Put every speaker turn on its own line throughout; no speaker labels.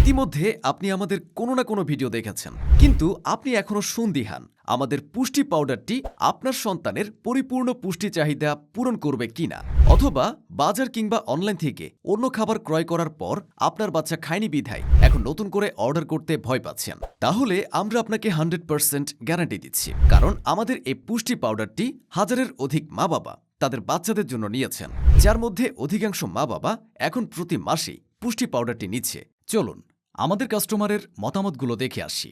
ইতিমধ্যে আপনি আমাদের কোনো না কোনো ভিডিও দেখেছেন, কিন্তু আপনি এখনো সন্দিহান আমাদের পুষ্টি পাউডারটি আপনার সন্তানের পরিপূর্ণ পুষ্টি চাহিদা পূরণ করবে কিনা, অথবা বাজার কিংবা অনলাইন থেকে অন্য খাবার ক্রয় করার পর আপনার বাচ্চা খায়নি বিধায় এখন নতুন করে অর্ডার করতে ভয় পাচ্ছেন। তাহলে আমরা আপনাকে 100% গ্যারান্টি দিচ্ছি, কারণ আমাদের এই পুষ্টি পাউডারটি হাজারের অধিক মা বাবা তাদের বাচ্চাদের জন্য নিয়েছেন, যার মধ্যে অধিকাংশ মা বাবা এখন প্রতি মাসেই পুষ্টি পাউডারটি নিচ্ছে। চলুন আমাদের কাস্টমারের মতামতগুলো দেখে আসি।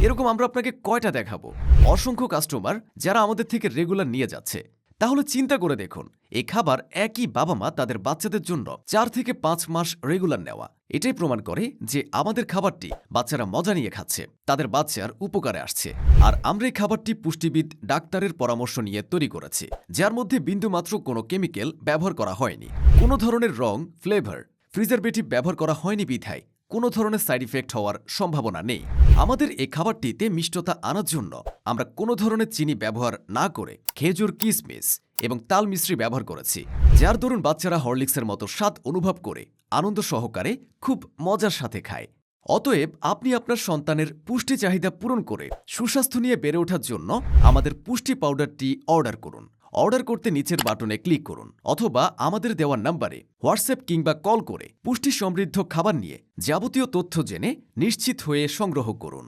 এরকম আমরা আপনাকে কয়টা দেখাবো? অসংখ্য কাস্টমার যারা আমাদের থেকে রেগুলার নিয়ে যাচ্ছে। তাহলে চিন্তা করে দেখুন, এই খাবার একই বাবা মা তাদের বাচ্চাদের জন্য 4 থেকে 5 মাস রেগুলার নেওয়া, এটাই প্রমাণ করে যে আমাদের খাবারটি বাচ্চারা মজা নিয়ে খাচ্ছে, তাদের বাচ্চার উপকারে আসছে। আর আমরা এই খাবারটি পুষ্টিবিদ ডাক্তারের পরামর্শ নিয়ে তৈরি করেছি, যার মধ্যে বিন্দুমাত্র কোনো কেমিক্যাল ব্যবহার করা হয়নি, কোনো ধরনের রং, ফ্লেভার, প্রিজারভেটিভ ব্যবহার করা হয়নি বিধায় কোনো ধরনের সাইড ইফেক্ট হওয়ার সম্ভাবনা নেই। আমাদের এই খাবারটিতে মিষ্টতা আনার জন্য আমরা কোনো ধরনের চিনি ব্যবহার না করে খেজুর, কিশমিশ এবং তাল মিশ্রি ব্যবহার করেছি, যার দরুন বাচ্চারা হরলিক্সের মতো স্বাদ অনুভব করে আনন্দ সহকারে খুব মজার সাথে খায়। অতএব আপনি আপনার সন্তানের পুষ্টি চাহিদা পূরণ করে সুস্বাস্থ্য নিয়ে বেড়ে ওঠার জন্য আমাদের পুষ্টি পাউডারটি অর্ডার করুন। অর্ডার করতে নিচের বাটনে ক্লিক করুন, অথবা আমাদের দেওয়া নাম্বারে হোয়াটসঅ্যাপ কিংবা কল করে পুষ্টি সমৃদ্ধ খাবার নিয়ে যাবতীয় তথ্য জেনে নিশ্চিত হয়ে সংগ্রহ করুন।